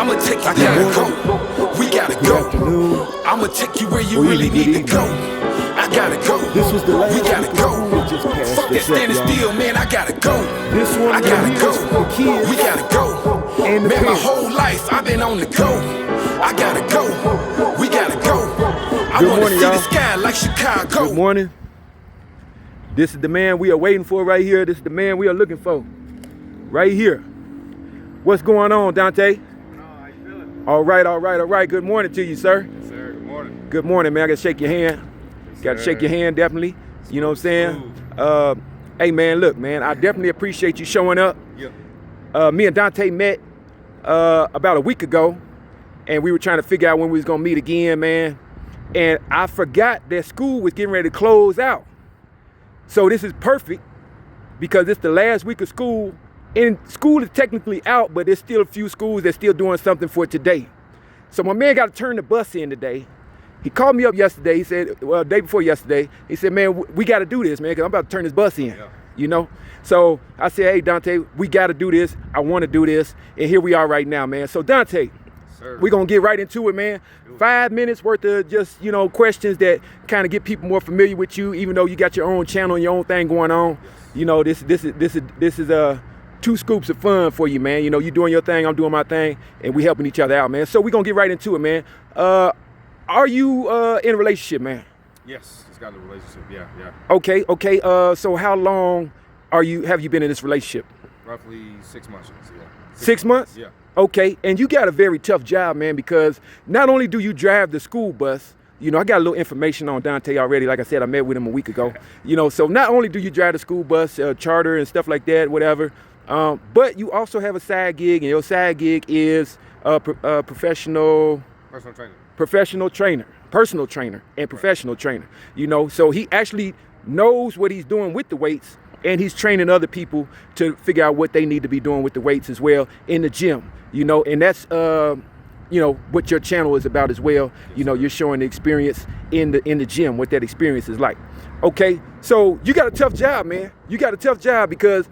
I'ma take you, I gotta go. We gotta go. I'ma take you where you really need to go. I gotta go. This was the last we gotta go. Fuck that standing still, man. I gotta go. This one I gotta go. for kids. We gotta go. And the man, my parents. whole life I've been on the go. I gotta go. We gotta go. I Good wanna morning, see y'all. the sky like Chicago. Good morning. This is the man we are waiting for right here. This is the man we are looking for right here. What's going on, Daunte? How you feeling? All right. Good morning to you, sir. Yes, sir. Good morning. Good morning, man. I gotta shake your hand. Yes, Gotta sir. shake your hand, definitely. You know what I'm saying? Hey, man, look, man, I definitely appreciate you showing up. Yep. Me and Daunte met about a week ago, and we were trying to figure out when we was gonna meet again, man. And I forgot that school was getting ready to close out. So this is perfect because it's the last week of school. And school is technically out, but there's still a few schools that's still doing something for today. So my man got to turn the bus in today. He called me up yesterday. He said, well, day before yesterday, he said, man, we got to do this, man, because I'm about to turn this bus in, you know? So I said, hey, Daunte, we got to do this. I want to do this. And here we are right now, man. So Daunte, we're going to get right into it, man. 5 minutes worth of just, you know, questions that kind of get people more familiar with you, even though you got your own channel and your own thing going on. Yes. You know, this is 2 scoops of fun for you, man. You know, you doing your thing, I'm doing my thing, and we helping each other out, man. So we're going to get right into it, man. Are you in a relationship, man? Yes, it's got a relationship. Yeah. Okay. So how long have you been in this relationship? Roughly 6 months. Yeah. 6 months? Yeah. Okay, and you got a very tough job, man, because not only do you drive the school bus, you know, I got a little information on Daunte already. Like I said, I met with him a week ago. You know, so not only do you drive the school bus, charter and stuff like that, whatever, but you also have a side gig, and your side gig is personal trainer and professional trainer. You know, so he actually knows what he's doing with the weights, and he's training other people to figure out what they need to be doing with the weights as well in the gym. You know, and that's you know what your channel is about as well. You know, you're showing the experience in the gym, what that experience is like. Okay, so you got a tough job, man. You got a tough job because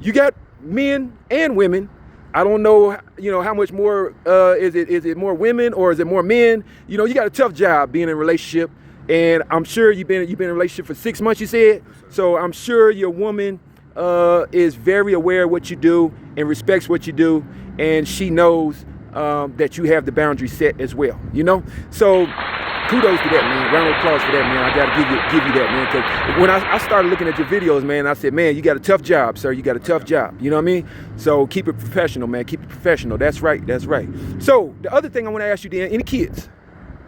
you got men and women. I don't know, you know, how much more is it more women or is it more men? You know, you got a tough job being in a relationship, and I'm sure you've been in a relationship for 6 months, you said. So I'm sure your woman is very aware of what you do and respects what you do, and she knows that you have the boundary set as well, you know? So kudos to that, man. Round of applause for that, man. I gotta give you that, man. Because when I started looking at your videos, man, I said, man, you got a tough job, sir. You got a tough job. You know what I mean? So keep it professional, man. Keep it professional. That's right. So the other thing I want to ask you, Dan, any kids?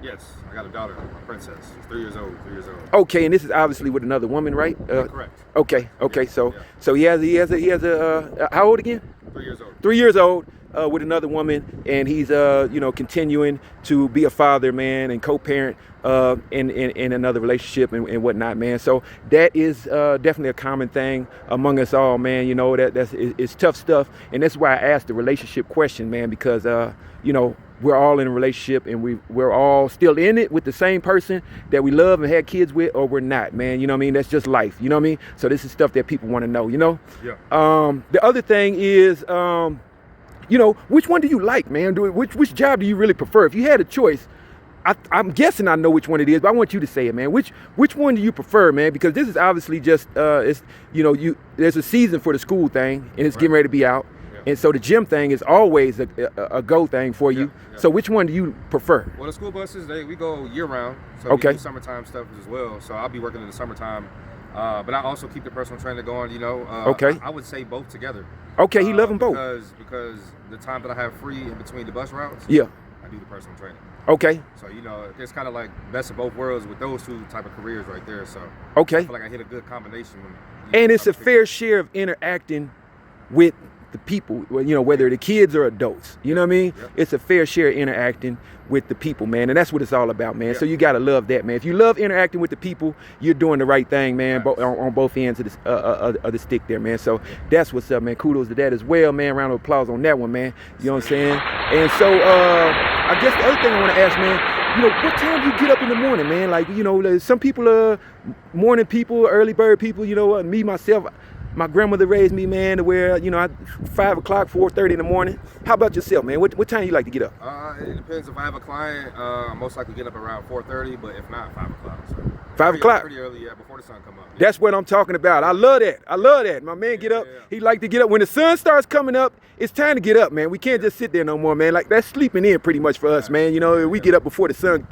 Yes, I got a daughter, a princess. She's 3 years old. Okay, and this is obviously with another woman, right? Correct. Okay. So he has a how old again? 3 years old. 3 years old. With another woman, and he's you know, continuing to be a father, man, and co-parent in another relationship and whatnot, man. So that is definitely a common thing among us all, man. You know, it's tough stuff, and that's why I asked the relationship question, man, because you know, we're all in a relationship, and we're all still in it with the same person that we love and had kids with, or we're not, man. You know what I mean? That's just life. You know what I mean? So this is stuff that people want to know. You know? Yeah. The other thing is. You know, which one do you like, man? Which job do you really prefer? If you had a choice, I'm guessing I know which one it is, but I want you to say it, man. Which one do you prefer, man? Because this is obviously just, it's, you know, there's a season for the school thing, and it's getting ready to be out. Yeah. And so the gym thing is always a go thing for you. Yeah. So which one do you prefer? Well, the school buses, we go year round. So okay. We do summertime stuff as well. So I'll be working in the summertime. But I also keep the personal trainer going, you know. Okay. I would say both together. Okay, he love them both. Because the time that I have free in between the bus routes, yeah, I do the personal training. Okay. So, you know, it's kind of like best of both worlds with those 2 type of careers right there. So okay. I feel like I hit a good combination. And it's a fair share of interacting with the people, you know, whether the kids or adults, you know what I mean? Yep. It's a fair share interacting with the people, man, and that's what it's all about, man. Yep. So you gotta love that, man. If you love interacting with the people, you're doing the right thing, man, nice. on both ends of the stick there, man. So that's what's up, man. Kudos to that as well, man. Round of applause on that one, man. You know what I'm saying? And so I guess the other thing I want to ask, man, you know, what time do you get up in the morning, man? Like, you know, some people are morning people, early bird people, you know, me, myself, My grandmother raised me, man, to where, you know, 5 o'clock, 4:30 in the morning. How about yourself, man? What time you like to get up? It depends. If I have a client, I'm most likely get up around 4:30, but if not, 5 o'clock. So 5 o'clock? Pretty early, yeah, before the sun come up. Yeah. That's what I'm talking about. I love that. I love that. My man get up. Yeah. He like to get up. When the sun starts coming up, it's time to get up, man. We can't just sit there no more, man. Like, that's sleeping in pretty much for us, man. You know, we get up before the sun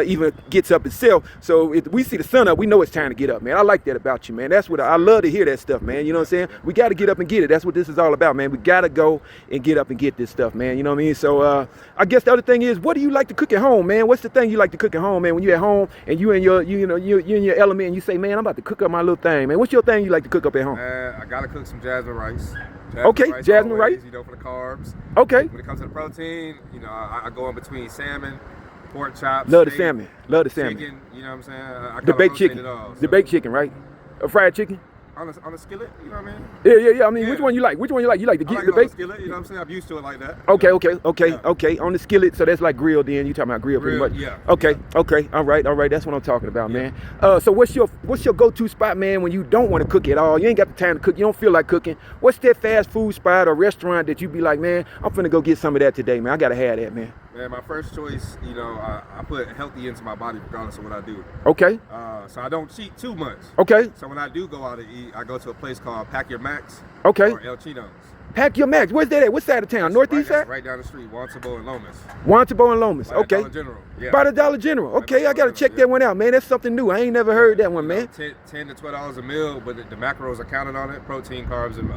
even gets up itself. So if we see the sun up, we know it's time to get up, man. I like that about you, man. That's what I love to hear that stuff, man. You know what I'm saying? We got to get up and get it. That's what this is all about, man. We got to go and get up and get this stuff, man. You know what I mean? So I guess the other thing is, what do you like to cook at home, man? What's the thing you like to cook at home, man? When you're at home and you in your element and you say, man, I'm about to cook up my little thing, man. What's your thing you like to cook up at home? I gotta cook some jasmine rice. Jasmine rice. You know, for the carbs. Okay. When it comes to the protein, you know, I go in between salmon, pork chops. Love the steak, salmon. Love the salmon. Chicken, you know what I'm saying? The baked chicken. The baked chicken, right? A fried chicken? On a skillet, you know what I mean? Yeah. I mean, which one you like? Which one you like? You like I like the it on baked? the skillet, you know what I'm saying? I'm used to it like that. Okay. Yeah. Okay. On the skillet, so that's like grilled then. You talking about grilled pretty much? Yeah. Okay. All right. That's what I'm talking about, man. So what's your go-to spot, man, when you don't want to cook at all? You ain't got the time to cook. You don't feel like cooking. What's that fast food spot or restaurant that you be like, man, I'm finna go get some of that today, man. I gotta have that, man. Man, my first choice, you know, I put healthy into my body regardless of what I do. Okay. So I don't cheat too much. Okay. So when I do go out to eat, I go to a place called Pack Your Max. Okay. Or El Chino's. Pack Your Max. Where's that at? What side of town? Northeast side? Right down the street, Wantabo and Lomas. Wantabo and Lomas. By Okay. Dollar General. Yeah. By the Dollar General. By Okay, the I gotta Dollar check General, that one out, man. That's something new. I ain't never heard that one, You know, man. $10 to $12 a meal, but the macros are counted on it: protein, carbs, and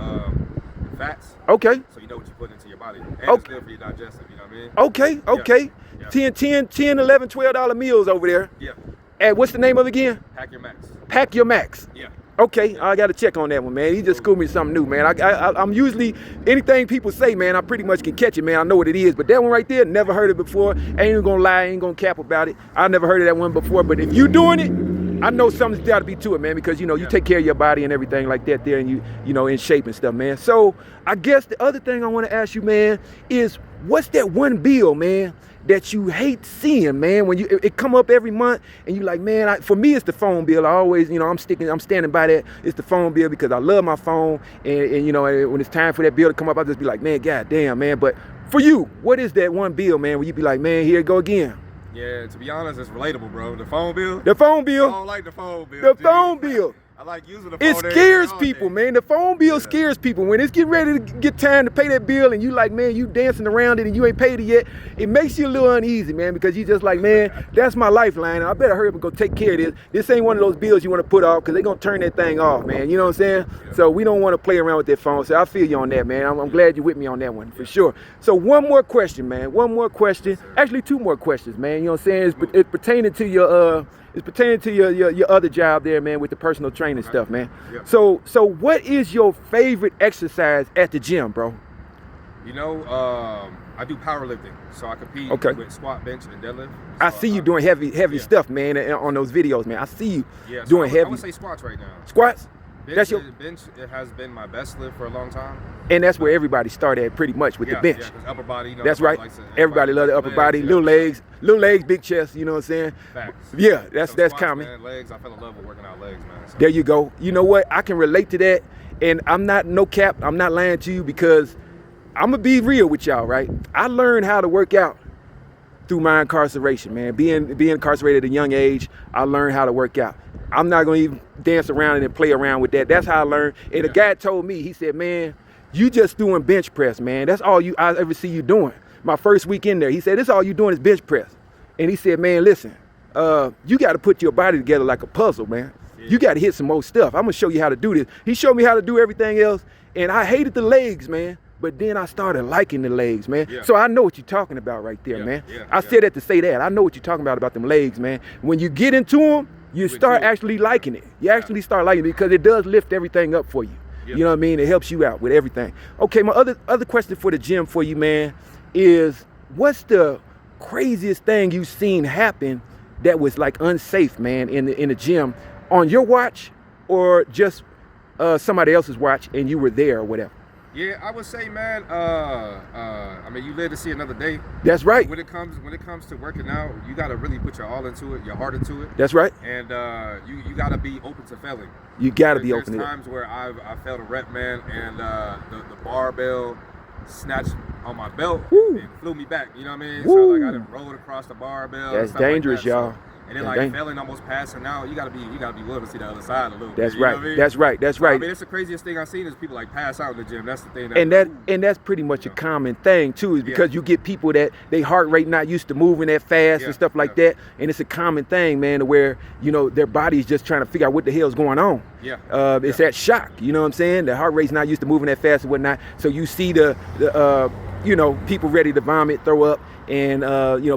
fats. Okay. So you know what you put into your body, and Okay. it's good for your digestive. You know what I mean? Okay. Yeah. 10, 11, $12 meals over there. Yeah. And what's the name of it again? Pack Your Max. Pack Your Max. Yeah. Okay, I got to check on that one, man. He just schooled me something new, man. I'm usually, anything people say, man, I pretty much can catch it, man. I know what it is. But that one right there, never heard it before. Ain't even gonna lie, ain't gonna cap about it. I never heard of that one before. But if you doing it, I know something's got to be to it, man, because, you know, you take care of your body and everything like that there, and you know, in shape and stuff, man. So I guess the other thing I want to ask you, man, is what's that one bill, man, that you hate seeing, man, when it come up every month and you like, man, for me, it's the phone bill. I always, you know, I'm standing by that. It's the phone bill because I love my phone. And you know, when it's time for that bill to come up, I just be like, man, god damn, man. But for you, what is that one bill, man, where you be like, man, here it go again? Yeah, to be honest, it's relatable, bro. The phone bill. The phone bill. I don't like the phone bill. The G. phone bill. I like using the phone. It scares people, man. The phone bill scares people. When it's getting ready to get time to pay that bill and you like, man, you dancing around it and you ain't paid it yet, it makes you a little uneasy, man, because you just like, man, that's my lifeline. And I better hurry up and go take care of this. This ain't one of those bills you want to put off because they're going to turn that thing off, man. You know what I'm saying? Yeah. So we don't want to play around with that phone. So I feel you on that, man. I'm glad you're with me on that one for sure. So one more question, man. One more question. Actually, two more questions, man. You know what I'm saying? It's pertaining to your your other job there, man, with the personal training stuff, man. Yep. So what is your favorite exercise at the gym, bro? You know, I do powerlifting, so I compete with squat, bench, and deadlift. So I see you doing heavy stuff, man, on those videos, man. I see you doing heavy. I would say squats right now. Squats? Bench, it has been my best lift for a long time. And that's where everybody started at pretty much with the bench. Yeah, because upper body, you know. That's right. Everybody love the upper body, little legs, big chest, you know what I'm saying? Facts. Yeah, that's squats, common. Man, legs, I fell in love with working out legs, man. So. There you go. You know what? I can relate to that. And I'm not no cap, I'm not lying to you because I'm going to be real with y'all, right? I learned how to work out through my incarceration, man. Being incarcerated at a young age, I learned how to work out. I'm not going to even dance around and play around with that. That's how I learned. And the guy told me, he said, man, you just doing bench press, man. That's all I ever see you doing. My first week in there, he said, this all you doing is bench press. And he said, man, listen, you got to put your body together like a puzzle, man. Yeah. You got to hit some more stuff. I'm going to show you how to do this. He showed me how to do everything else. And I hated the legs, man. But then I started liking the legs, man. Yeah. So I know what you're talking about right there, man. I said that to say that. I know what you're talking about them legs, man. When you get into them, you start actually liking it. You actually start liking it because it does lift everything up for you. You know what I mean? It helps you out with everything. Okay, my other question for the gym for you, man, is what's the craziest thing you've seen happen that was like unsafe, man, in the gym on your watch or just somebody else's watch and you were there or whatever? Yeah, I would say, man. I mean, you live to see another day. That's right. When it comes to working out, you gotta really put your all into it, your heart into it. That's right. And you gotta be open to failing. You gotta be open to it. There's times where I failed a rep, man, and the barbell snatched on my belt and flew me back. You know what I mean? Woo. So like I done rolled across the barbell. That's dangerous, like that. y'all. So, and then like failing, almost passing out, you gotta be willing to see the other side a little That's bit. right. You know what I mean? That's right. That's So, right. I mean, it's the craziest thing I've seen is people like pass out in the gym. That's the thing. And that's pretty much a common thing too, is because you get people that they heart rate not used to moving that fast and stuff like that, and it's a common thing, man, to where their body's just trying to figure out what the hell's going on. It's that shock. You know what I'm saying? The heart rate's not used to moving that fast and whatnot. So you see the people ready to vomit, throw up, and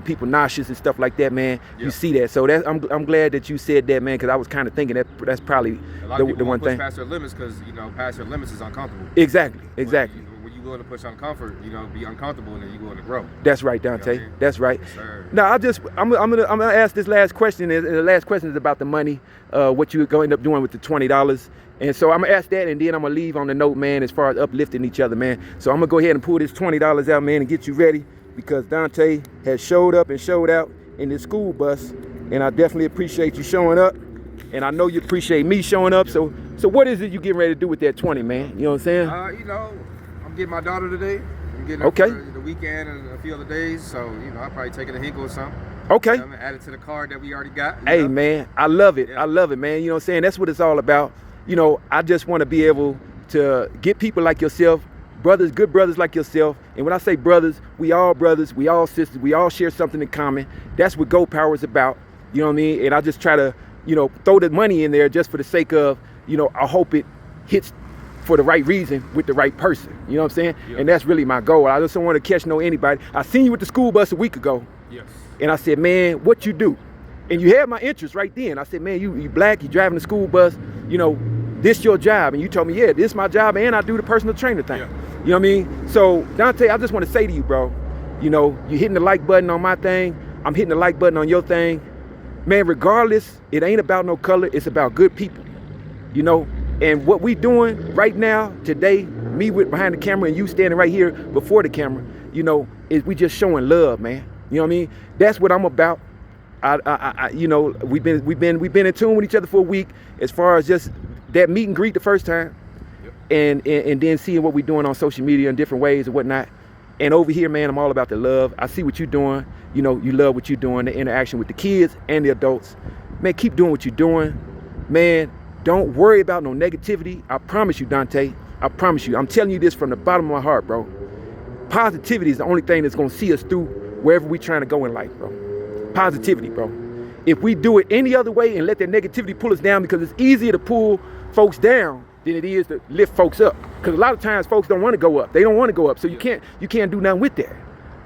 people nauseous and stuff like that, man. You see that. So I'm glad that you said that, man, because I was kind of thinking that's probably a lot of people the one push thing. Past their limits because past your limits is uncomfortable. Exactly. When you're willing to push uncomfort, be uncomfortable, and then you're going to grow. That's right, Daunte. You know what I mean? That's right. Yes, sir. Now I'm gonna ask this last question, and the last question is about the money. What you going to end up doing with the $20? And so I'm gonna ask that, and then I'm gonna leave on the note, man, as far as uplifting each other, man. So I'm gonna go ahead and pull this $20 out, man, and get you ready, because Daunte has showed up and showed out in this school bus, and I definitely appreciate you showing up, and I know you appreciate me showing up. So what is it you getting ready to do with that 20, man? You know what I'm saying? I'm getting my daughter today. I'm getting her for the weekend and a few other days, so I'll probably take it a hinkle or something. Okay. I'm gonna add it to the card that we already got. Hey, man, I love it. I love it, man. You know what I'm saying? That's what it's all about. I just want to be able to get people like yourself, good brothers like yourself. And when I say brothers, we all sisters, we all share something in common. That's what Go Power is about. You know what I mean? And I just try to, throw the money in there just for the sake of, I hope it hits for the right reason with the right person. You know what I'm saying? Yeah. And that's really my goal. I just don't want to catch anybody. I seen you with the school bus a week ago. Yes. And I said, man, what you do? And you had my interest right then. I said, man, you black, you driving the school bus, this your job. And you told me, yeah, this is my job, and I do the personal trainer thing. Yeah. You know what I mean? So, Daunte, I just want to say to you, bro, you hitting the like button on my thing. I'm hitting the like button on your thing. Man, regardless, it ain't about no color. It's about good people, And what we doing right now, today, me with behind the camera and you standing right here before the camera, is we just showing love, man. You know what I mean? That's what I'm about. We've been in tune with each other for a week as far as just that meet and greet the first time, and then seeing what we're doing on social media in different ways and whatnot. And over here, man, I'm all about the love. I see what you're doing. You love what you're doing, the interaction with the kids and the adults. Man, keep doing what you're doing. Man, don't worry about no negativity. I promise you, Daunte. I promise you. I'm telling you this from the bottom of my heart, bro. Positivity is the only thing that's going to see us through wherever we're trying to go in life, bro. Positivity, bro. If we do it any other way and let that negativity pull us down, because it's easier to pull folks down than it is to lift folks up. Because a lot of times folks don't want to go up. They don't want to go up. So you can't do nothing with that.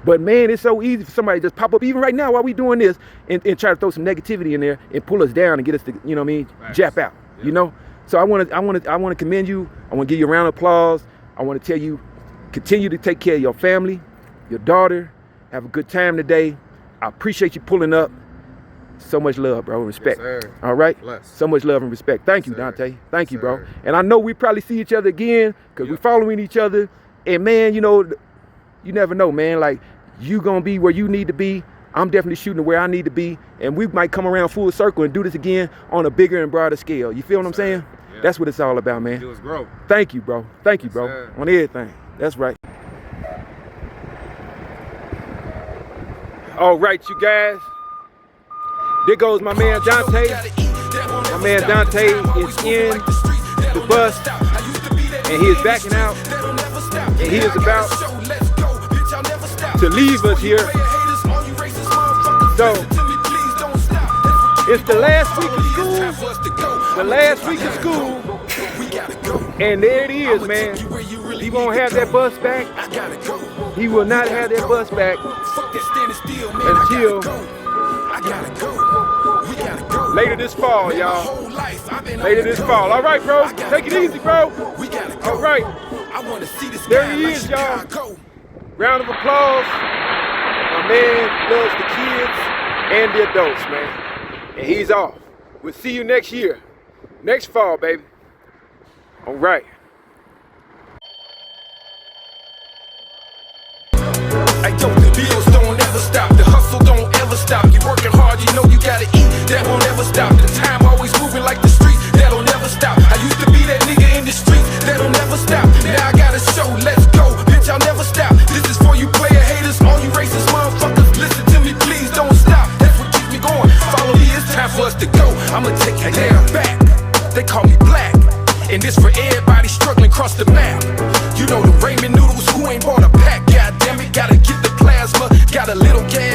But man, it's so easy for somebody to just pop up, even right now while we doing this, and try to throw some negativity in there and pull us down and get us to, jap out. Yep. So I want to commend you. I want to give you a round of applause. I want to tell you, continue to take care of your family, your daughter. Have a good time today. I appreciate you pulling up. So much love, bro, and respect. Yes, sir. All right? Bless. So much love and respect. Thank you, Daunte. Thank you, bro. And I know we probably see each other again because we're following each other. And, man, you never know, man. Like, you going to be where you need to be. I'm definitely shooting to where I need to be. And we might come around full circle and do this again on a bigger and broader scale. You feel what I'm saying? Yeah. That's what it's all about, man. Do is grow. Thank you, bro. Thank you, bro. Sir. On everything. That's right. All right, you guys. There goes my man Daunte. My man Daunte is in the bus, and he is backing out, and he is about to leave us here. So it's the last week of school. And there it is, man. He won't have that bus back. He will not have that bus back until later this fall, y'all. Later this fall. All right, bro. Take it easy, bro. All right. There he is, y'all. Round of applause. My man loves the kids and the adults, man. And he's off. We'll see you next year. Next fall, baby. All right. Hey, yo, the bills don't ever stop, the hustle don't ever stop. You working hard, you know you gotta eat, that won't ever stop. The time always moving like the streets, that'll never stop. I used to be that nigga in the streets, that'll never stop. Now I got a show, let's go, bitch, I'll never stop. This is for you player haters, all you racist motherfuckers. Listen to me, please don't stop. That's what keeps me going. Follow me, it's time for us to go. I'ma take you down back. They call me black, and this for everybody struggling across the map. You know the ramen noodles who ain't bought a pack. God damn it, gotta get the plasma. Got a little gas